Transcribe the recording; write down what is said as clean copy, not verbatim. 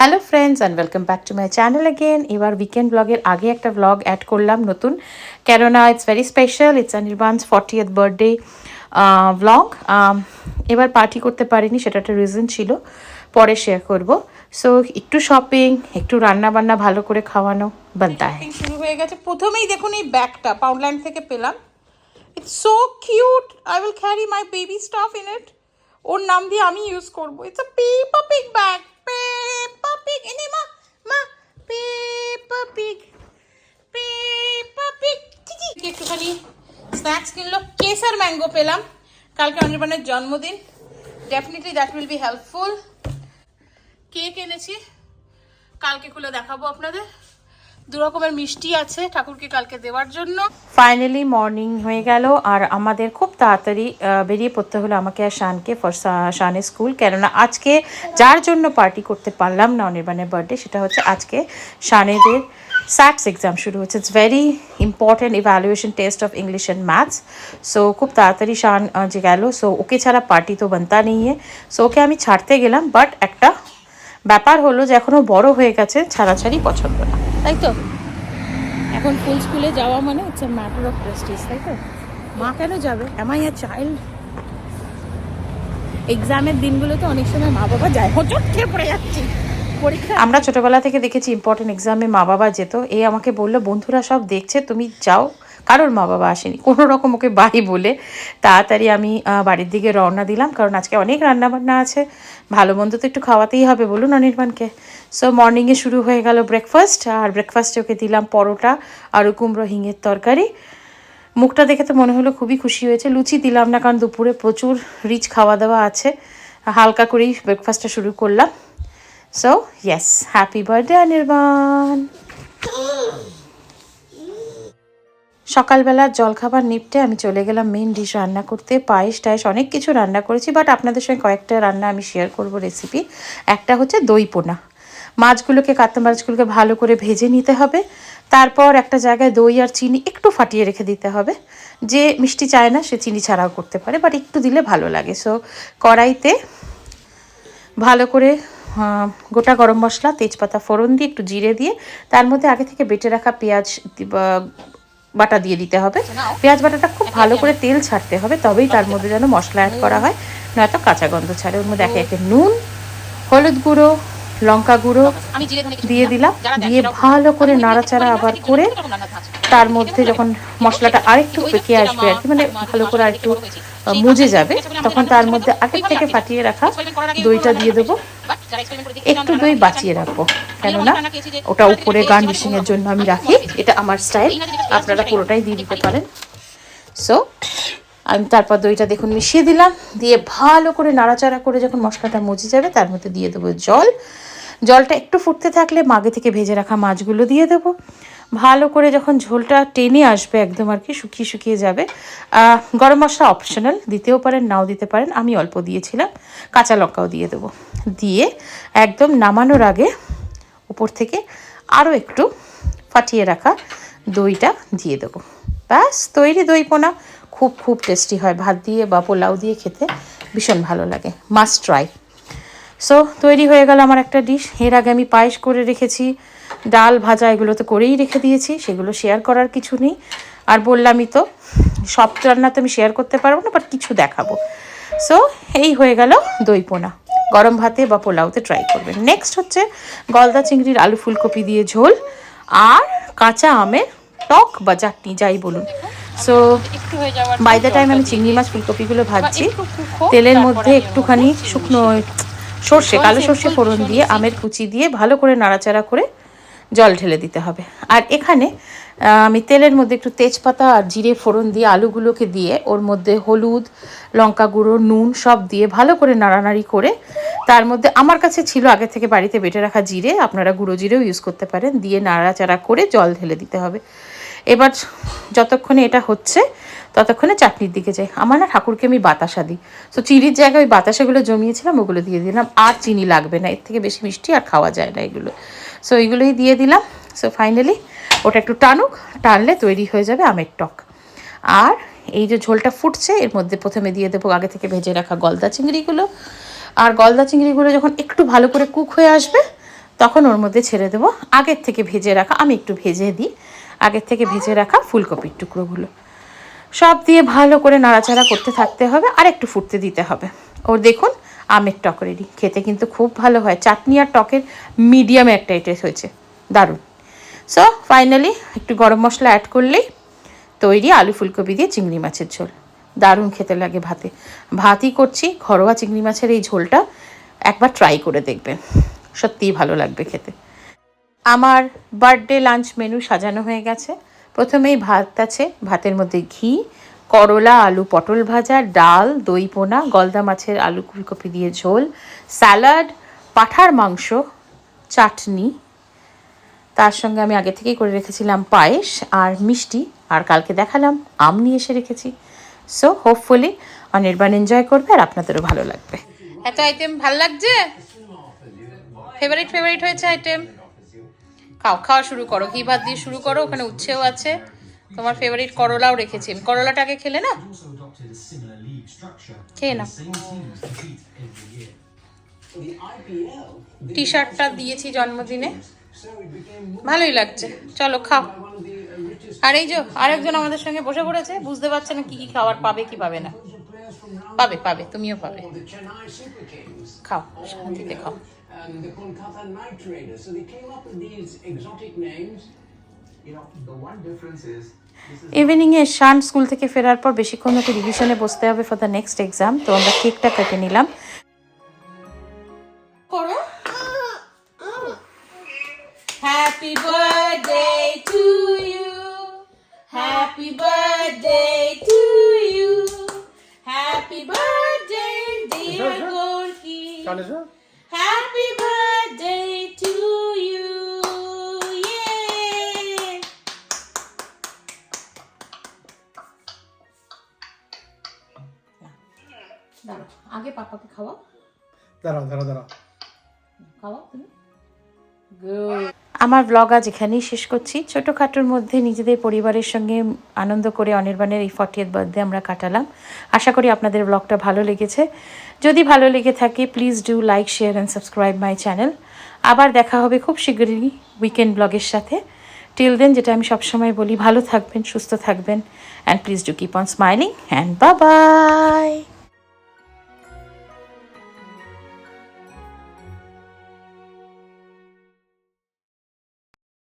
Hello friends and welcome back to my channel again. এবার weekend ব্লগের আগে একটা ব্লগ অ্যাড করলাম নতুন, কেননা it's very special. It's Anirban's 40th birthday blog. এবার পার্টি করতে পারিনি, সেটা একটা রিজন ছিল, পরে শেয়ার করব। সো একটু শপিং, একটু রান্না বান্না, ভালো করে খাওয়ানো বানতা হ্যায়। শুরু হয়ে গেছে। প্রথমেই দেখুন এই ব্যাগটা পাউন্ডল্যান্ড থেকে পেলাম। It's so cute. I will carry my baby stuff in it. ওর নাম দিয়ে আমি ইউজ করবো। ইটস আ পেপা পিগ ব্যাগ। পেপা পিগ এনে মা মা পেপা পিগ পেপা পিগ। একটুখানি স্ন্যাক্স কিনলো। কেসার ম্যাঙ্গো পেলাম, কালকে অনির্বাণের জন্মদিন। Definitely that will be helpful. Cake এনেছি, কালকে খুলে দেখাবো আপনাদের। দু রকমের মিষ্টি আছে ঠাকুরকে কালকে দেওয়ার জন্য। ফাইনালি মর্নিং হয়ে গেল আর আমাদের খুব তাড়াতাড়ি বেরিয়ে পড়তে হলো আমাকে আর শানকে ফর শানের স্কুল। কেননা আজকে যার জন্য পার্টি করতে পারলাম না অনির্বাণের বার্থডে, সেটা হচ্ছে আজকে শানেদের স্যাটস এক্সাম শুরু হচ্ছে। It's very important evaluation test of English and maths. So খুব তাড়াতাড়ি শান যে গেল। সো ওকে ছাড়া পার্টি তো বানতা নেই। সো ওকে আমি ছাড়তে গেলাম, বাট একটা ব্যাপার হলো যে এখনও বড় হয়ে গেছে, ছাড়াছাড়ি পছন্দ না, তাই তো? এখন ফুল স্কুলে যাওয়া মানে it's a matter of prestige, তাই তো? মা কেন যাবে? Am I a child? এক্সামের দিনগুলোতে অনেক সময় মা বাবা যায়, হোঁচট খেয়ে পড়ে যাচ্ছি পরীক্ষা। আমরা ছোটবেলা থেকে দেখেছি ইম্পর্টেন্ট এক্সামে মা বাবা যেত। এই আমাকে বললো বন্ধুরা সব দেখছে, তুমি যাও। কারোর মা বাবা আসেনি, কোনো রকম ওকে বাই বলে তাড়াতাড়ি আমি বাড়ির দিকে রওনা দিলাম, কারণ আজকে অনেক রান্নাবান্না আছে, ভালো মন্দ তো একটু খাওয়াতেই হবে বলুন অনির্বাণকে। সো মর্নিংয়ে শুরু হয়ে গেল ব্রেকফাস্ট। আর ব্রেকফাস্টে ওকে দিলাম পরোটা আর কুমড়ো হিঙের তরকারি। মুখটা দেখে তো মনে হলো খুবই খুশি হয়েছে। লুচি দিলাম না, কারণ দুপুরে প্রচুর রিচ খাওয়া দাওয়া আছে, হালকা করেই ব্রেকফাস্টটা শুরু করলাম। So yes, happy birthday Anirban. সকালবেলার জলখাবার নিপটে আমি চলে গেলাম মেন ডিশ রান্না করতে। পায়েস টায়েস অনেক কিছু রান্না করেছি, বাট আপনাদের সঙ্গে কয়েকটা রান্না আমি শেয়ার করব রেসিপি। একটা হচ্ছে দই পোনা। মাছগুলোকে, কাতলা মাছগুলোকে ভালো করে ভেজে নিতে হবে। তারপর একটা জায়গায় দই আর চিনি একটু ফাটিয়ে রেখে দিতে হবে। যে মিষ্টি চায় না সে চিনি ছাড়াও করতে পারে, বাট একটু দিলে ভালো লাগে। সো কড়াইতে ভালো করে গোটা গরম মশলা, তেজপাতা ফোড়ন দিয়ে, একটু জিরে দিয়ে, তার মধ্যে আগে থেকে বেটে রাখা পেঁয়াজ বাটা দিয়ে দিতে হবে। পেঁয়াজ বাটাটা খুব ভালো করে তেল ছাড়তে হবে, তবেই তার মধ্যে যেন মশলা অ্যাড করা হয়, নয়তো কাঁচা গন্ধ ছাড়ে। ওর মধ্যে একে একে নুন, হলুদ গুঁড়ো, লঙ্কা গুঁড়ো দিয়ে দিলাম, দিয়ে ভালো করে নাড়াচাড়া আবার করে তার মধ্যে যখন মশলাটা আরেকটু পেকে আসবে আর কি, মানে ভালো করে আরেকটু মুজে যাবে, তখন তার মধ্যে আগে থেকে ফাটিয়ে রাখা দইটা দিয়ে দেবো। একটু দই বাঁচিয়ে রাখবো, কেননা ওটা উপরে গার্নিশিংয়ের জন্য আমি রাখি, এটা আমার স্টাইল, আপনারা পুরোটাই দিয়ে দিতে পারেন। সো আমি তারপর দইটা দেখুন মিশিয়ে দিলাম, দিয়ে ভালো করে নাড়াচাড়া করে যখন মশলাটা মজে যাবে তার মধ্যে দিয়ে দেবো জল। জলটা একটু ফুটতে থাকলে আগে থেকে ভেজে রাখা মাছগুলো দিয়ে দেবো। ভালো করে যখন ঝোলটা টেনে আসবে একদম আর কি, শুকিয়ে শুকিয়ে যাবে। গরম মশলা অপশনাল, দিতেও পারেন নাও দিতে পারেন, আমি অল্প দিয়েছিলাম। কাঁচা লঙ্কাও দিয়ে দেবো। দিয়ে একদম নামানোর আগে উপর থেকে আরও একটু ফাটিয়ে রাখা দইটা দিয়ে দেবো। ব্যাস তৈরি দই পোনা। খুব খুব টেস্টি হয়, ভাত দিয়ে বা পোলাও দিয়ে খেতে ভীষণ ভালো লাগে, মাস্ট ট্রাই। সো তৈরি হয়ে গেল আমার একটা ডিশ। এর আগে আমি পায়েস করে রেখেছি, ডাল ভাজা এগুলো তো করেই রেখে দিয়েছি, সেগুলো শেয়ার করার কিছু নেই। আর বললামই তো সব রান্না তো আমি শেয়ার করতে পারবো না, বাট কিছু দেখাবো। সো এই হয়ে গেল দই পোনা, গরম ভাতে বা পোলাওতে ট্রাই করবেন। নেক্সট হচ্ছে গলদা চিংড়ির আলু ফুলকপি দিয়ে ঝোল আর কাঁচা আমের টক বা চাটনি, যাই বলুন। সো বাই দ্য টাইম আমি চিংড়ি মাছ ফুলকপিগুলো ভাজছি, তেলের মধ্যে একটুখানি শুকনো সর্ষে, কালো সর্ষে ফোড়ন দিয়ে আমের কুচি দিয়ে ভালো করে নাড়াচাড়া করে জল ঢেলে দিতে হবে। আর এখানে আমি তেলের মধ্যে একটু তেজপাতা আর জিরে ফোড়ন দিয়ে আলুগুলোকে দিয়ে ওর মধ্যে হলুদ, লঙ্কা গুঁড়ো, নুন সব দিয়ে ভালো করে নাড়ানাড়ি করে তার মধ্যে আমার কাছে ছিল আগে থেকে বাড়িতে বেটে রাখা জিরে, আপনারা গুঁড়ো জিরেও ইউজ করতে পারেন, দিয়ে নাড়াচাড়া করে জল ঢেলে দিতে হবে। এবার যতক্ষণে এটা হচ্ছে ততক্ষণে চাটনির দিকে যাই। আমার না ঠাকুরকে আমি বাতাসা দিই, সো চিনির জায়গায় ওই বাতাসাগুলো জমিয়েছিলাম ওগুলো দিয়ে দিলাম। আর চিনি লাগবে না, এর থেকে বেশি মিষ্টি আর খাওয়া যায় না এগুলো। সো এইগুলোই দিয়ে দিলাম। সো ফাইনালি ওটা একটু টানুক, টানলে তৈরি হয়ে যাবে আমের টক। আর এই যে ঝোলটা ফুটছে এর মধ্যে প্রথমে দিয়ে দেবো আগে থেকে ভেজে রাখা গলদা চিংড়িগুলো। আর গলদা চিংড়িগুলো যখন একটু ভালো করে কুক হয়ে আসবে তখন ওর মধ্যে ছেড়ে দেবো আগের থেকে ভেজে রাখা, আমি একটু ভেজে দিই, আগের থেকে ভেজে রাখা ফুলকপির টুকরোগুলো সব দিয়ে ভালো করে নাড়াচাড়া করতে থাকতে হবে, আর একটু ফুটতে দিতে হবে। ওর দেখুন আমের টক রেডি, খেতে কিন্তু খুব ভালো হয়, চাটনি আর টকের মিডিয়ামে একটা টেস্ট হয়েছে, দারুণ। সো ফাইনালি একটু গরম মশলা অ্যাড করলেই তৈরি আলু ফুলকপি দিয়ে চিংড়ি মাছের ঝোল। দারুণ খেতে লাগে ভাতে, ভাতই করছি, ঘরোয়া চিংড়ি মাছের এই ঝোলটা একবার ট্রাই করে দেখবেন, সত্যিই ভালো লাগবে খেতে। আমার বার্থডে লাঞ্চ মেনু সাজানো হয়ে গেছে। প্রথমেই ভাত আছে, ভাতের মধ্যে ঘি, করলা আলু পটল ভাজা, ডাল, দই পোনা, গলদা মাছের আলু ফুলকপি দিয়ে ঝোল, স্যালাড, পাঁঠার মাংস, চাটনি, তার সঙ্গে আমি আগে থেকেই করে রেখেছিলাম পায়েস আর মিষ্টি, আর কালকে দেখালাম আম নিয়ে এসে রেখেছি। সো হোপফুলি অনির্বাণ এনজয় করবে আর আপনাদেরও ভালো লাগবে। এত আইটেম ভালো লাগছে, ফেভারিট হয়েছে আইটেম। খাওয়া শুরু করো, ঘি ভাত দিয়ে শুরু করো, ওখানে উচ্ছেও আছে, তোমার ফেভারিট করলাও রেখেছি, করলাটাকে খেলে না, খেয়ে না। টি শার্টটা দিয়েছি জন্মদিনে, ভালোই লাগছে, চলো খাও। আর এই যে আরেকজন আমাদের সঙ্গে বসে পড়েছে, বুঝতে পারছে না কি কি খাবার পাবে কি পাবে না, পাবে, তুমিও পাবে, খাও শান্তিতে খাও। The Kolkata Knight Raiders. So they came up with these exotic names. You know, the one difference is ইভিনিংয়ে শান স্কুল থেকে ফেরার পর বেশিক্ষণ ওকে রিভিশনে বসতে হবে ফর দ্য নেক্সট এক্সাম, তো আমরা কেকটা কেটে নিলাম। Happy birthday to you, happy birthday to you, happy birthday dear Golki, happy birthday to you. দাঁড়াও, আগে পাপাকে খাওয়াও, দাঁড়াও খাওয়াও তুমি। আমার ব্লগ আজ এখানেই শেষ করছি। ছোটোখাটোর মধ্যে নিজেদের পরিবারের সঙ্গে আনন্দ করে অনির্বাণের এই 40th বার্থডে আমরা কাটালাম। আশা করি আপনাদের ব্লগটা ভালো লেগেছে। যদি ভালো লেগে থাকে please do like, share and subscribe my channel. আবার দেখা হবে খুব শীঘ্রই উইকেন্ড ব্লগের সাথে। টিল দেন, যেটা আমি সবসময় বলি, ভালো থাকবেন, সুস্থ থাকবেন, and please do keep on smiling and bye bye.